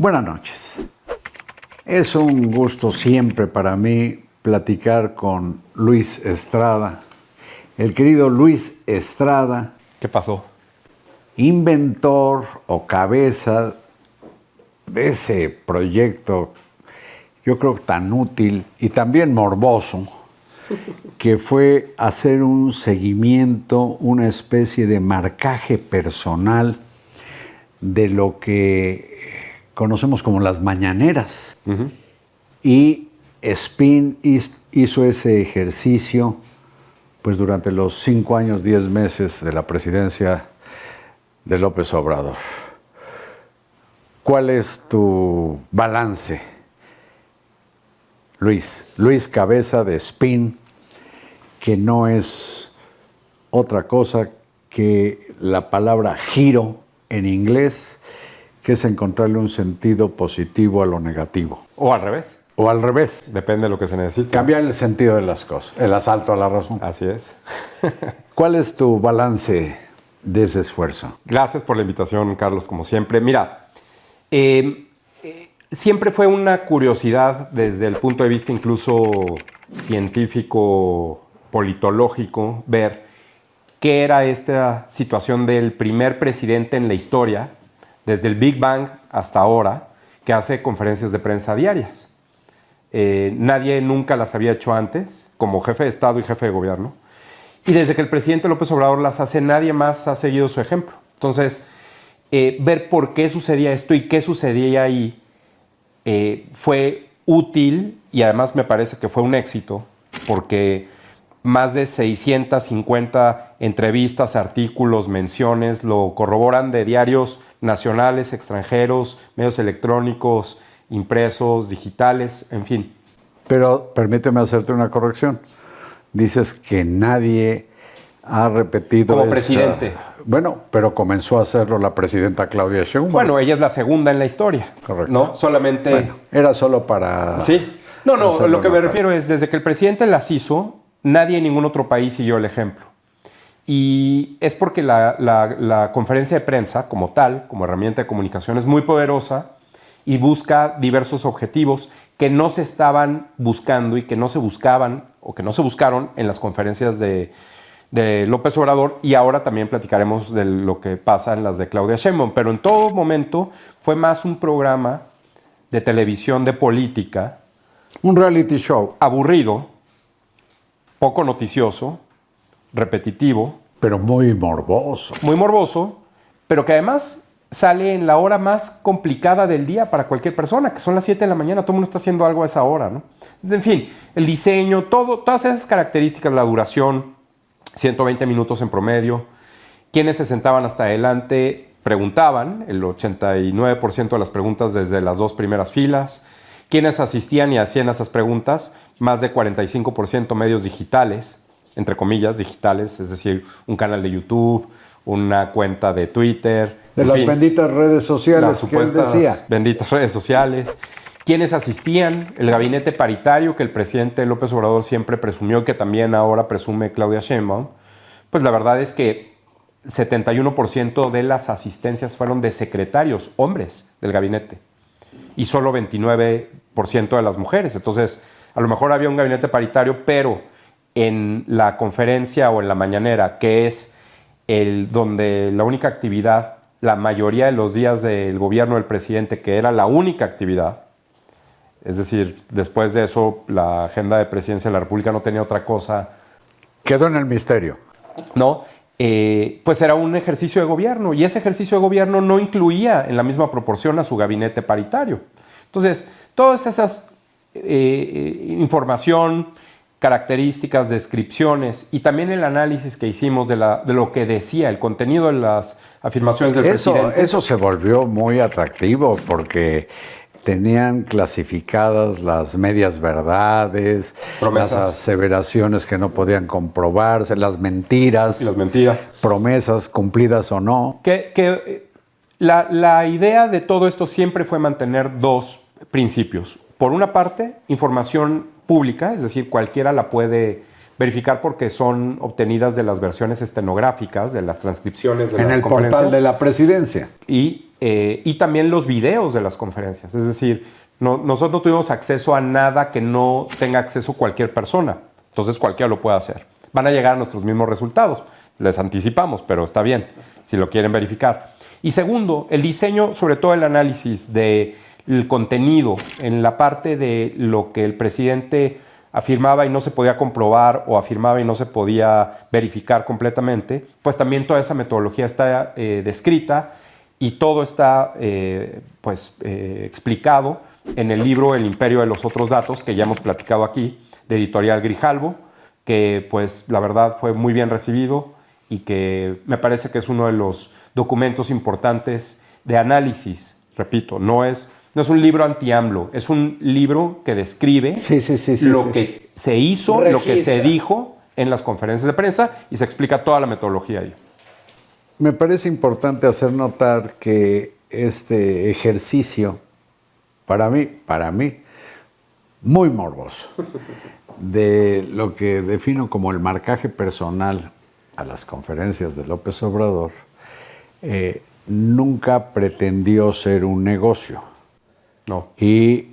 Buenas noches. Es un gusto siempre para mí platicar con Luis Estrada. El querido Luis Estrada. ¿Qué pasó? Inventor o cabeza de ese proyecto, yo creo que tan útil y también morboso, que fue hacer un seguimiento, una especie de marcaje personal de lo que conocemos como las mañaneras. Uh-huh. Y Spin hizo ese ejercicio pues durante los 5 años, 10 meses de la presidencia de López Obrador. ¿Cuál es tu balance, Luis? Luis Cabeza de Spin, que no es otra cosa que la palabra giro en inglés, que es encontrarle un sentido positivo a lo negativo. O al revés. O al revés. Depende de lo que se necesite. Cambiar el sentido de las cosas, el asalto a la razón. Así es. ¿Cuál es tu balance de ese esfuerzo? Gracias por la invitación, Carlos, como siempre. Mira, siempre fue una curiosidad desde el punto de vista incluso científico, politológico, ver qué era esta situación del primer presidente en la historia, desde el Big Bang hasta ahora, que hace conferencias de prensa diarias. Nadie nunca las había hecho antes, como jefe de Estado y jefe de gobierno. Y desde que el presidente López Obrador las hace, nadie más ha seguido su ejemplo. Entonces, ver por qué sucedía esto y qué sucedía ahí fue útil y además me parece que fue un éxito, porque más de 650 entrevistas, artículos, menciones lo corroboran de diarios nacionales, extranjeros, medios electrónicos, impresos, digitales, en fin. Pero permíteme hacerte una corrección. Dices que nadie ha repetido como presidente. Bueno, pero comenzó a hacerlo la presidenta Claudia Sheinbaum. Bueno, ella es la segunda en la historia. Correcto. ¿No? Solamente... Bueno, era solo para... Sí. No, lo que me refiero es, desde que el presidente las hizo, nadie en ningún otro país siguió el ejemplo. Y es porque la conferencia de prensa, como tal, como herramienta de comunicación, es muy poderosa y busca diversos objetivos que no se estaban buscando y que no se buscaban o que no se buscaron en las conferencias de López Obrador, y ahora también platicaremos de lo que pasa en las de Claudia Sheinbaum, pero en todo momento fue más un programa de televisión de política. Un reality show. Aburrido, poco noticioso, repetitivo. Pero muy morboso. Muy morboso, pero que además sale en la hora más complicada del día para cualquier persona, que son las 7 de la mañana, todo el mundo está haciendo algo a esa hora, ¿no? En fin, el diseño, todas esas características, la duración, 120 minutos en promedio. Quienes se sentaban hasta adelante preguntaban, el 89% de las preguntas desde las 2 primeras filas. Quienes asistían y hacían esas preguntas, más de 45% medios digitales, entre comillas, digitales, es decir, un canal de YouTube, una cuenta de Twitter. De las benditas redes sociales, las supuestas benditas redes sociales. Quienes asistían, el gabinete paritario que el presidente López Obrador siempre presumió, que también ahora presume Claudia Sheinbaum, pues la verdad es que 71% de las asistencias fueron de secretarios, hombres del gabinete, y solo 29% de las mujeres. Entonces, a lo mejor había un gabinete paritario, pero en la conferencia o en la mañanera, que es donde la única actividad, la mayoría de los días del gobierno del presidente, que era la única actividad, es decir, después de eso la agenda de presidencia de la República no tenía otra cosa. Quedó en el misterio. No, pues era un ejercicio de gobierno, y ese ejercicio de gobierno no incluía en la misma proporción a su gabinete paritario. Entonces, todas esas información, características, descripciones y también el análisis que hicimos de lo que decía, el contenido de las afirmaciones del presidente. Eso se volvió muy atractivo porque tenían clasificadas las medias verdades, promesas, las aseveraciones que no podían comprobarse, las mentiras. Y las mentiras. Promesas cumplidas o no. La idea de todo esto siempre fue mantener 2 principios. Por una parte, información pública, es decir, cualquiera la puede verificar porque son obtenidas de las versiones estenográficas, de las transcripciones de las conferencias. En el portal de la presidencia. Y y también los videos de las conferencias. Es decir, nosotros no tuvimos acceso a nada que no tenga acceso cualquier persona. Entonces cualquiera lo puede hacer. Van a llegar a nuestros mismos resultados. Les anticipamos, pero está bien si lo quieren verificar. Y segundo, el diseño, sobre todo el análisis del contenido en la parte de lo que el presidente afirmaba y no se podía comprobar o afirmaba y no se podía verificar completamente, pues también toda esa metodología está descrita y todo está explicado en el libro El Imperio de los Otros Datos, que ya hemos platicado aquí, de Editorial Grijalvo, que pues la verdad fue muy bien recibido y que me parece que es uno de los documentos importantes de análisis. Repito, no es un libro anti-AMLO, es un libro que describe lo que se hizo, registra lo que se dijo en las conferencias de prensa y se explica toda la metodología ahí. Me parece importante hacer notar que este ejercicio, para mí, muy morboso, de lo que defino como el marcaje personal a las conferencias de López Obrador, nunca pretendió ser un negocio. No. Y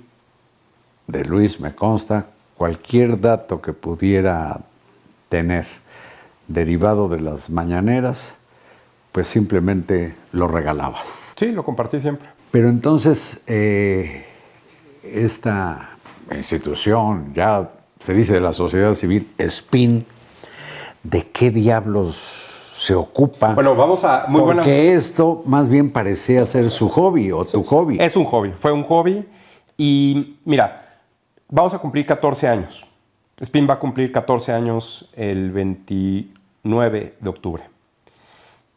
de Luis me consta, cualquier dato que pudiera tener derivado de las mañaneras, pues simplemente lo regalabas. Sí, lo compartí siempre. Pero entonces, esta institución, ya se dice de la sociedad civil, SPIN, ¿de qué diablos se ocupa? Bueno, vamos a... Porque esto más bien parecía ser su hobby o tu hobby. Es un hobby, fue un hobby. Y mira, vamos a cumplir 14 años. SPIN va a cumplir 14 años el 29 de octubre.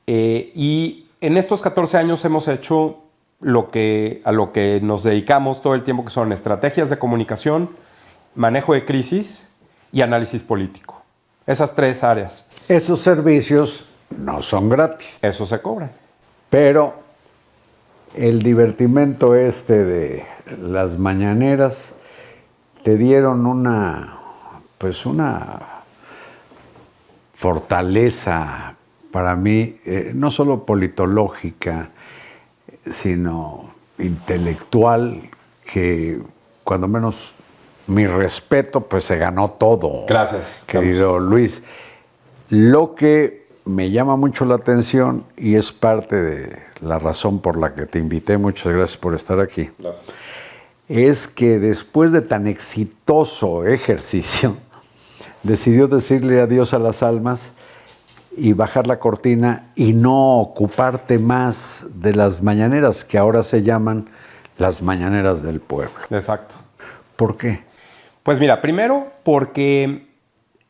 Y en estos 14 años hemos hecho a lo que nos dedicamos todo el tiempo, que son estrategias de comunicación, manejo de crisis y análisis político. Esas tres áreas. Esos servicios no son gratis. Eso se cobra. Pero el divertimento de las mañaneras te dieron una fortaleza para mí, no solo politológica, sino intelectual, que cuando menos mi respeto, pues se ganó todo. Gracias, querido Luis. Lo que me llama mucho la atención y es parte de la razón por la que te invité, muchas gracias por estar aquí, Gracias. es que después de tan exitoso ejercicio, decidió decirle adiós a las almas y bajar la cortina y no ocuparte más de las mañaneras, que ahora se llaman las mañaneras del pueblo. Exacto. ¿Por qué? Pues mira, primero porque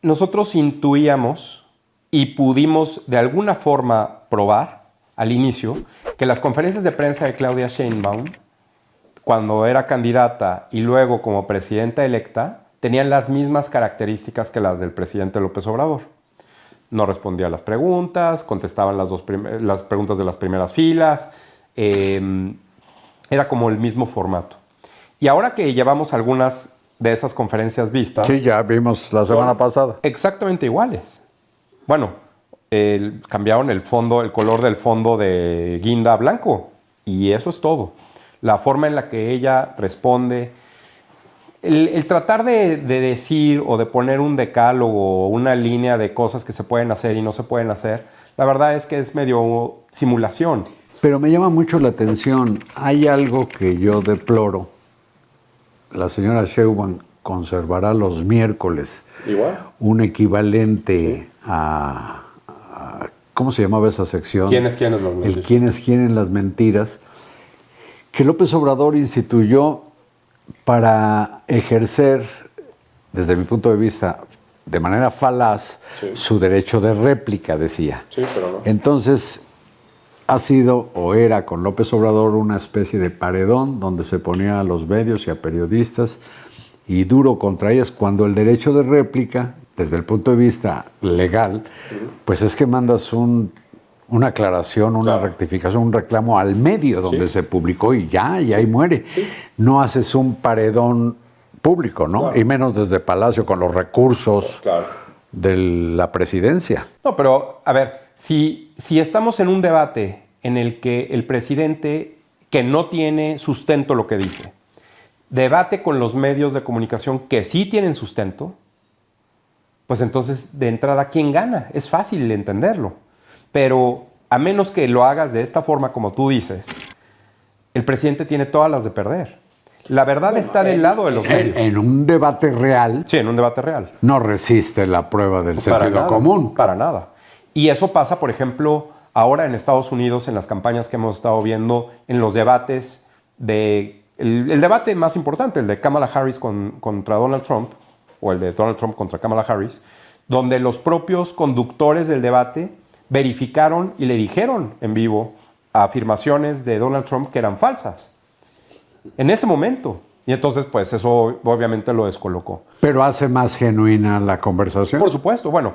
nosotros intuíamos y pudimos de alguna forma probar al inicio que las conferencias de prensa de Claudia Sheinbaum, cuando era candidata y luego como presidenta electa, tenían las mismas características que las del presidente López Obrador. No respondía a las preguntas, contestaban las preguntas de las primeras filas, era como el mismo formato. Y ahora que llevamos algunas de esas conferencias vistas... Sí, ya vimos la semana pasada. Exactamente iguales. Bueno, cambiaron el color del fondo de guinda a blanco, y eso es todo. La forma en la que ella responde... El tratar de decir o de poner un decálogo o una línea de cosas que se pueden hacer y no se pueden hacer, la verdad es que es medio simulación. Pero me llama mucho la atención, hay algo que yo deploro. La señora Sheinbaum conservará los miércoles un equivalente a ¿cómo se llamaba esa sección? ¿Quién es quién? El quién es quién en las mentiras, que López Obrador instituyó para ejercer, desde mi punto de vista, de manera falaz, su derecho de réplica, decía. Sí, pero no. Entonces, ha sido o era con López Obrador una especie de paredón donde se ponía a los medios y a periodistas y duro contra ellas, cuando el derecho de réplica, desde el punto de vista legal, pues es que mandas una aclaración, una rectificación, un reclamo al medio donde se publicó y ahí muere. Sí. No haces un paredón público, ¿no? Claro. Y menos desde Palacio con los recursos de la presidencia. No, pero a ver, si estamos en un debate en el que el presidente, que no tiene sustento lo que dice, debate con los medios de comunicación que sí tienen sustento, pues entonces de entrada, ¿quién gana? Es fácil entenderlo. Pero a menos que lo hagas de esta forma como tú dices, el presidente tiene todas las de perder. La verdad está del lado de los medios. En un debate real, Sí, en un debate real. no resiste la prueba del Para sentido nada, común. Para nada. Y eso pasa, por ejemplo, ahora en Estados Unidos, en las campañas que hemos estado viendo, en los debates el debate más importante, el de Kamala Harris contra Donald Trump, o el de Donald Trump contra Kamala Harris, donde los propios conductores del debate verificaron y le dijeron en vivo afirmaciones de Donald Trump que eran falsas. En ese momento. Y entonces, pues, eso obviamente lo descolocó. Pero hace más genuina la conversación. Por supuesto, bueno,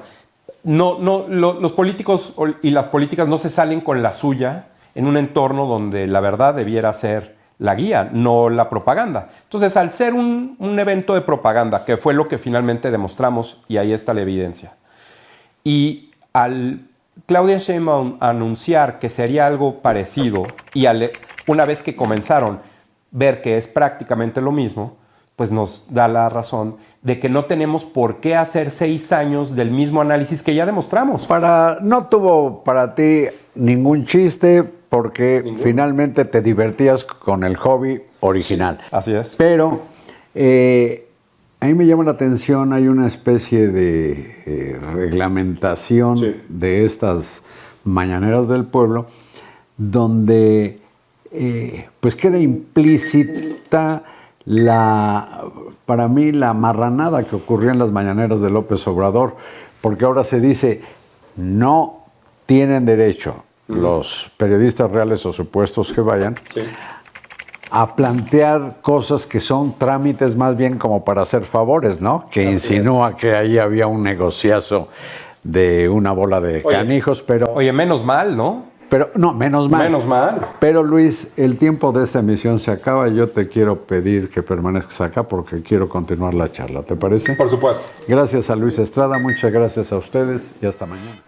los políticos y las políticas no se salen con la suya en un entorno donde la verdad debiera ser la guía, no la propaganda. Entonces, al ser un evento de propaganda, que fue lo que finalmente demostramos, y ahí está la evidencia, y al Claudia Sheinbaum anunciar que sería algo parecido, y una vez que comenzaron ver que es prácticamente lo mismo, pues nos da la razón de que no tenemos por qué hacer 6 años del mismo análisis que ya demostramos. No tuvo para ti ningún chiste porque finalmente te divertías con el hobby original. Así es. Pero a mí me llama la atención, hay una especie de reglamentación de estas mañaneras del pueblo donde pues queda implícita para mí la marranada que ocurrió en las mañaneras de López Obrador, porque ahora se dice no tienen derecho los periodistas reales o supuestos que vayan a plantear cosas que son trámites más bien como para hacer favores, ¿no? Que insinúa que ahí había un negociazo de una bola de canijos, pero... Oye, menos mal, ¿no? Pero, no, menos mal. Menos mal. Pero Luis, el tiempo de esta emisión se acaba y yo te quiero pedir que permanezcas acá porque quiero continuar la charla, ¿te parece? Por supuesto. Gracias a Luis Estrada, muchas gracias a ustedes y hasta mañana.